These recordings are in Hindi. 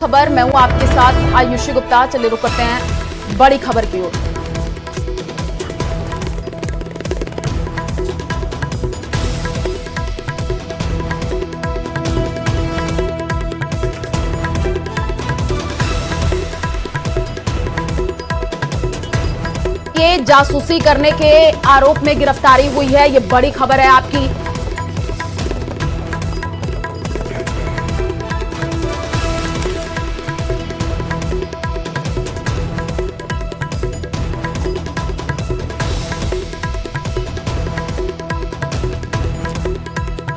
खबर मैं हूं आपके साथ आयुषी गुप्ता। चलिए रुक करते हैं बड़ी खबर की ओर। ये जासूसी करने के आरोप में गिरफ्तारी हुई है, ये बड़ी खबर है आपकी।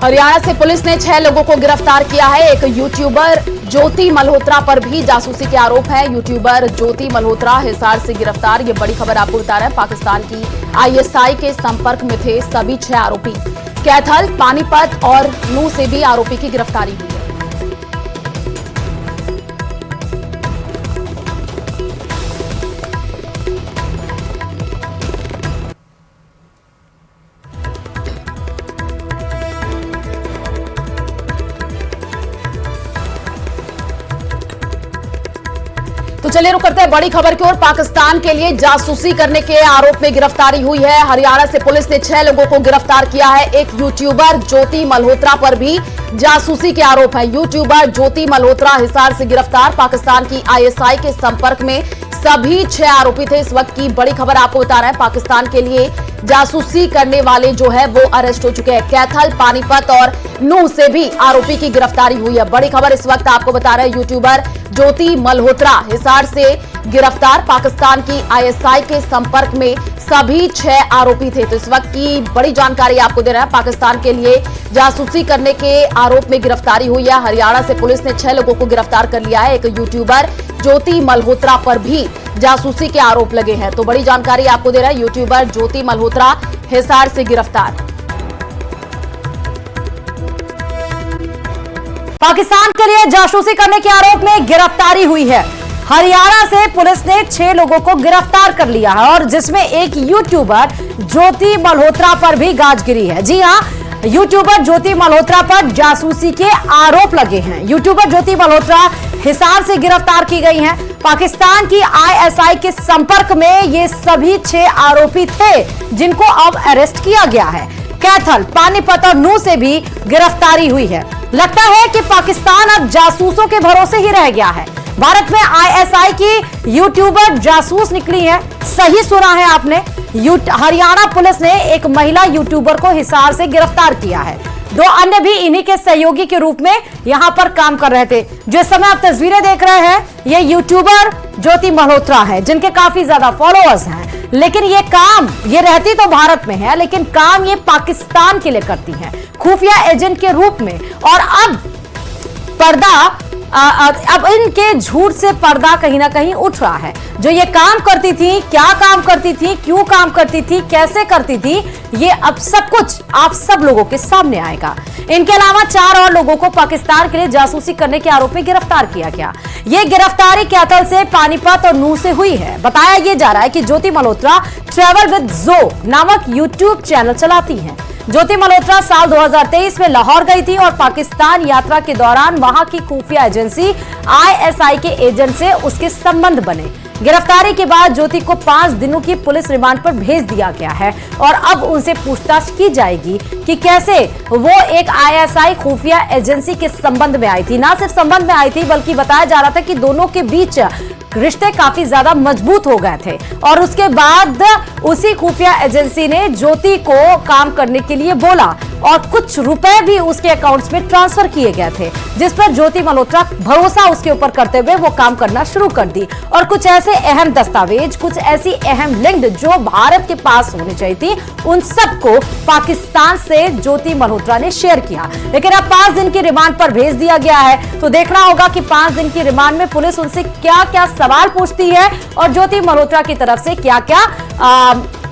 हरियाणा से पुलिस ने 6 लोगों को गिरफ्तार किया है। एक यूट्यूबर ज्योति मल्होत्रा पर भी जासूसी के आरोप है। यूट्यूबर ज्योति मल्होत्रा हिसार से गिरफ्तार, ये बड़ी खबर आपको बता रहे हैं। पाकिस्तान की आईएसआई के संपर्क में थे सभी 6 आरोपी। कैथल, पानीपत और नूह से भी आरोपी की गिरफ्तारी हुई है। तो चलिए रुक करते हैं बड़ी खबर की ओर। पाकिस्तान के लिए जासूसी करने के आरोप में गिरफ्तारी हुई है। हरियाणा से पुलिस ने 6 लोगों को गिरफ्तार किया है। एक यूट्यूबर ज्योति मल्होत्रा पर भी जासूसी के आरोप है। यूट्यूबर ज्योति मल्होत्रा हिसार से गिरफ्तार, पाकिस्तान की आईएसआई के संपर्क में सभी 6 आरोपी थे। इस वक्त की बड़ी खबर आपको बता रहे हैं। पाकिस्तान के लिए जासूसी करने वाले जो है वो अरेस्ट हो चुके हैं। कैथल, पानीपत और नूह से भी आरोपी की गिरफ्तारी हुई है। बड़ी खबर इस वक्त आपको बता रहे हैं। यूट्यूबर ज्योति मल्होत्रा हिसार से गिरफ्तार, पाकिस्तान की आईएसआई के संपर्क में सभी 6 आरोपी थे। तो इस वक्त की बड़ी जानकारी आपको दे रहे हैं। पाकिस्तान के लिए जासूसी करने के आरोप में गिरफ्तारी हुई है। हरियाणा से पुलिस ने 6 लोगों को गिरफ्तार कर लिया है। एक यूट्यूबर ज्योति मल्होत्रा पर भी जासूसी के आरोप लगे हैं। तो बड़ी जानकारी आपको दे रहा है। यूट्यूबर ज्योति मल्होत्रा हिसार से गिरफ्तार। पाकिस्तान के लिए जासूसी करने के आरोप में गिरफ्तारी हुई है। हरियाणा से पुलिस ने 6 लोगों को गिरफ्तार कर लिया है और जिसमें एक यूट्यूबर ज्योति मल्होत्रा पर भी गाज गिरी है। जी हां, यूट्यूबर ज्योति मल्होत्रा पर जासूसी के आरोप लगे हैं। यूट्यूबर ज्योति मल्होत्रा हिसार से गिरफ्तार की गई हैं। पाकिस्तान की आईएसआई के संपर्क में ये सभी 6 आरोपी थे जिनको अब अरेस्ट किया गया है। कैथल, पानीपत और नूह से भी गिरफ्तारी हुई है। लगता है कि पाकिस्तान अब जासूसों के भरोसे ही रह गया है। भारत में आईएसआई की यूट्यूबर जासूस निकली है। सही सुना है आपने। हरियाणा पुलिस ने एक महिला यूट्यूबर को हिसार से गिरफ्तार किया है। 2 अन्य भी इन्हीं के सहयोगी के रूप में यहां पर काम कर रहे थे। जो इस समय आप तस्वीरें देख रहे हैं, ये यूट्यूबर ज्योति मल्होत्रा है जिनके काफी ज्यादा फॉलोअर्स हैं। लेकिन ये रहती तो भारत में है, लेकिन काम ये पाकिस्तान के लिए करती है, खुफिया एजेंट के रूप में। और अब इनके झूठ से पर्दा कहीं ना कहीं उठ रहा है। जो ये काम करती थी, क्या काम करती थी, क्यों काम करती थी, कैसे करती थी, ये अब सब कुछ आप सब लोगों के सामने आएगा। इनके अलावा 4 और लोगों को पाकिस्तान के लिए जासूसी करने के आरोप में गिरफ्तार किया गया। ये गिरफ्तारी कैथल से, पानीपत और नूह से हुई है। बताया यह जा रहा है कि ज्योति मल्होत्रा ट्रैवल विद जो नामक यूट्यूब चैनल चलाती हैं। ज्योति मल्होत्रा साल 2023 में लाहौर गई थी और पाकिस्तान यात्रा के दौरान वहां की खुफिया एजेंसी आईएसआई के एजेंट से उसके संबंध बने। गिरफ्तारी के बाद ज्योति को 5 दिनों की पुलिस रिमांड पर भेज दिया गया है और अब उनसे पूछताछ की जाएगी कि कैसे वो एक आईएसआई खुफिया एजेंसी के संबंध में आई थी। ना सिर्फ संबंध में आई थी, बल्कि बताया जा रहा था कि दोनों के बीच रिश्ते काफी ज्यादा मजबूत हो गए थे। और उसके बाद उसी खुफिया एजेंसी ने ज्योति को काम करने के लिए बोला और कुछ रुपए भी उसके अकाउंट्स में ट्रांसफर किए गए थे, जिस पर ज्योति मल्होत्रा भरोसा उसके ऊपर करते हुए वो काम करना शुरू कर दी। और कुछ ऐसे अहम दस्तावेज, कुछ ऐसी अहम लिंक जो भारत के पास होनी चाहिए थी, उन सबको पाकिस्तान से ज्योति मल्होत्रा ने शेयर किया। लेकिन अब 5 दिन की रिमांड पर भेज दिया गया है। तो देखना होगा कि 5 दिन की रिमांड में पुलिस उनसे क्या क्या सवाल पूछती है और ज्योति मल्होत्रा की तरफ से क्या क्या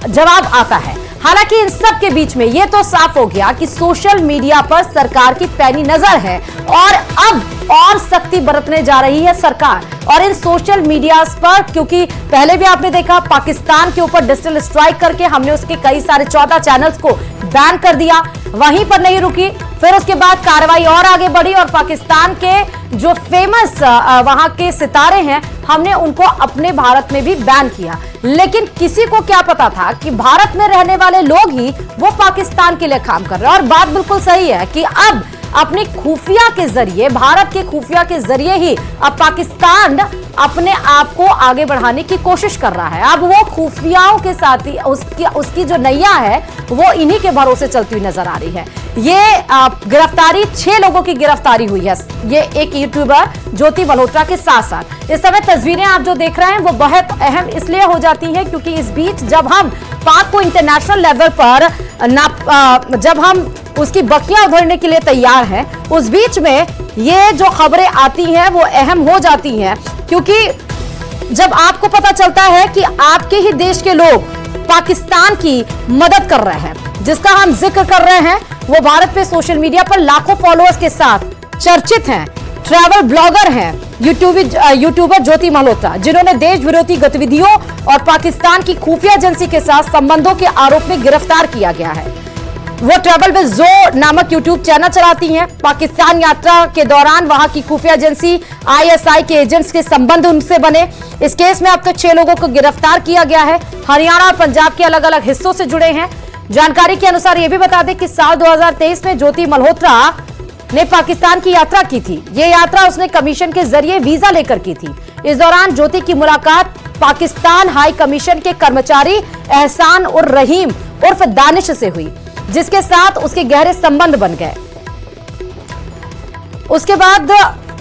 जवाब आता है। हालांकि इन सब के बीच में यह तो साफ हो गया कि सोशल मीडिया पर सरकार की पैनी नजर है और अब और सख्ती बरतने जा रही है सरकार। और इन सोशल मीडिया पर, क्योंकि पहले भी आपने देखा पाकिस्तान के ऊपर डिजिटल स्ट्राइक करके हमने उसके कई सारे 14 चैनल्स को बैन कर दिया, वहीं पर नहीं रुकी, फिर उसके बाद कार्रवाई और आगे बढ़ी और पाकिस्तान के जो फेमस वहां के सितारे हैं हमने उनको अपने भारत में भी बैन किया। लेकिन किसी को क्या पता था कि भारत में रहने वाले लोग ही वो पाकिस्तान के लिए काम कर रहे हैं। और बात बिल्कुल सही है कि अब अपनी खुफिया के जरिए, भारत के खुफिया के जरिए ही अब पाकिस्तान अपने आप को आगे बढ़ाने की कोशिश कर रहा है। अब वो खुफियाओं के साथ ही उसकी जो नैया है वो इन्हीं के भरोसे चलती हुई नजर आ रही है। ये गिरफ्तारी 6 लोगों की गिरफ्तारी हुई है, ये एक यूट्यूबर ज्योति मल्होत्रा के साथ साथ। इस समय तस्वीरें आप जो देख रहे हैं वो बहुत अहम इसलिए हो जाती है क्योंकि इस बीच जब हम पाक को इंटरनेशनल लेवल पर जब हम उसकी बखियां उधेड़ने के लिए तैयार हैं, उस बीच में ये जो खबरें आती हैं वो अहम हो जाती हैं, क्योंकि जब आपको पता चलता है कि आपके ही देश के लोग पाकिस्तान की मदद कर रहे हैं, जिसका हम जिक्र कर रहे हैं, वो भारत पे सोशल मीडिया पर लाखों फॉलोअर्स के साथ चर्चित हैं, ट्रैवल ब्लॉगर हैं, यूट्यूबर ज्योति मल्होत्रा, जिन्होंने देश विरोधी गतिविधियों और पाकिस्तान की खुफिया एजेंसी के साथ संबंधों के आरोप में गिरफ्तार किया गया है। वो ट्रैवल विद जो नामक यूट्यूब चैनल चलाती हैं। पाकिस्तान यात्रा के दौरान वहां की खुफिया एजेंसी ISI के एजेंट्स के संबंध उनसे बने। इस केस में अब तक 6 लोगों को गिरफ्तार किया गया है, हरियाणा और पंजाब के अलग अलग हिस्सों से जुड़े हैं। जानकारी के अनुसार यह भी बता दें कि साल 2023 में ज्योति मल्होत्रा ने पाकिस्तान की यात्रा की थी। यह यात्रा उसने कमीशन के जरिए वीजा लेकर की थी। इस दौरान ज्योति की मुलाकात पाकिस्तान हाई कमीशन के कर्मचारी एहसान उर रहीम उर्फ दानिश से हुई, जिसके साथ उसके गहरे संबंध बन गए। उसके बाद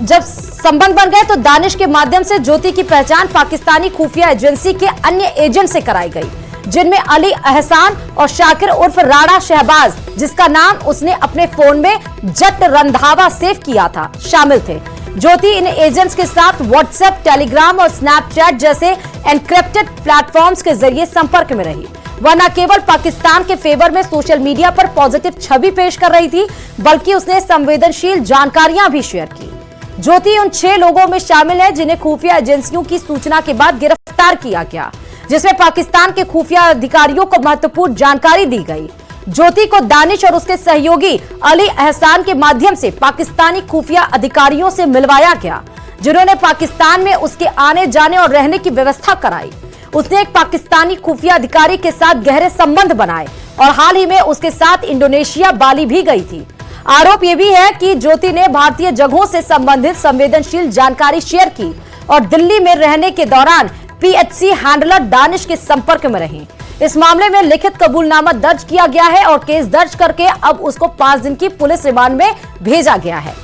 जब संबंध बन गए तो दानिश के माध्यम से ज्योति की पहचान पाकिस्तानी खुफिया एजेंसी के अन्य एजेंट से कराई गई, जिनमें अली एहसान और शाकिर उर्फ राणा शहबाज, जिसका नाम उसने अपने फोन में जट रंधावा सेव किया था, शामिल थे। ज्योति इन एजेंट्स के साथ व्हाट्सएप, टेलीग्राम और स्नैपचैट जैसे एनक्रिप्टेड प्लेटफॉर्म्स के जरिए संपर्क में रही। वह न केवल पाकिस्तान के फेवर में सोशल मीडिया पर पॉजिटिव छवि पेश कर रही थी, बल्कि उसने संवेदनशील जानकारियां भी शेयर की। ज्योति उन 6 लोगों में शामिल है जिन्हें खुफिया एजेंसियों की सूचना के बाद गिरफ्तार किया गया, जिसमें पाकिस्तान के खुफिया अधिकारियों को महत्वपूर्ण जानकारी दी गई। ज्योति को दानिश और उसके सहयोगी अली एहसान के माध्यम से पाकिस्तानी खुफिया अधिकारियों से मिलवाया गया, जिन्होंने पाकिस्तान में उसके आने जाने और रहने की व्यवस्था कराई। उसने एक पाकिस्तानी खुफिया अधिकारी के साथ गहरे संबंध बनाए और हाल ही में उसके साथ इंडोनेशिया, बाली भी गई थी। आरोप यह भी है कि ज्योति ने भारतीय जगहों से संबंधित संवेदनशील जानकारी शेयर की और दिल्ली में रहने के दौरान PHC हैंडलर दानिश के संपर्क में रही। इस मामले में लिखित कबूलनामा दर्ज किया गया है और केस दर्ज करके अब उसको 5 दिन की पुलिस रिमांड में भेजा गया है।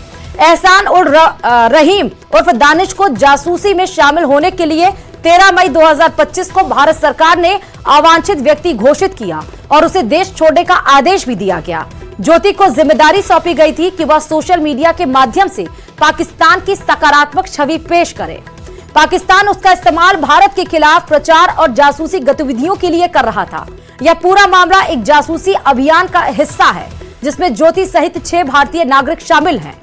एहसान उर रहीम उर्फ दानिश को जासूसी में शामिल होने के लिए 13 मई 2025 को भारत सरकार ने अवांछित व्यक्ति घोषित किया और उसे देश छोड़ने का आदेश भी दिया गया। ज्योति को जिम्मेदारी सौंपी गई थी कि वह सोशल मीडिया के माध्यम से पाकिस्तान की सकारात्मक छवि पेश करे। पाकिस्तान उसका इस्तेमाल भारत के खिलाफ प्रचार और जासूसी गतिविधियों के लिए कर रहा था। यह पूरा मामला एक जासूसी अभियान का हिस्सा है, जिसमें ज्योति सहित 6 भारतीय नागरिक शामिल हैं।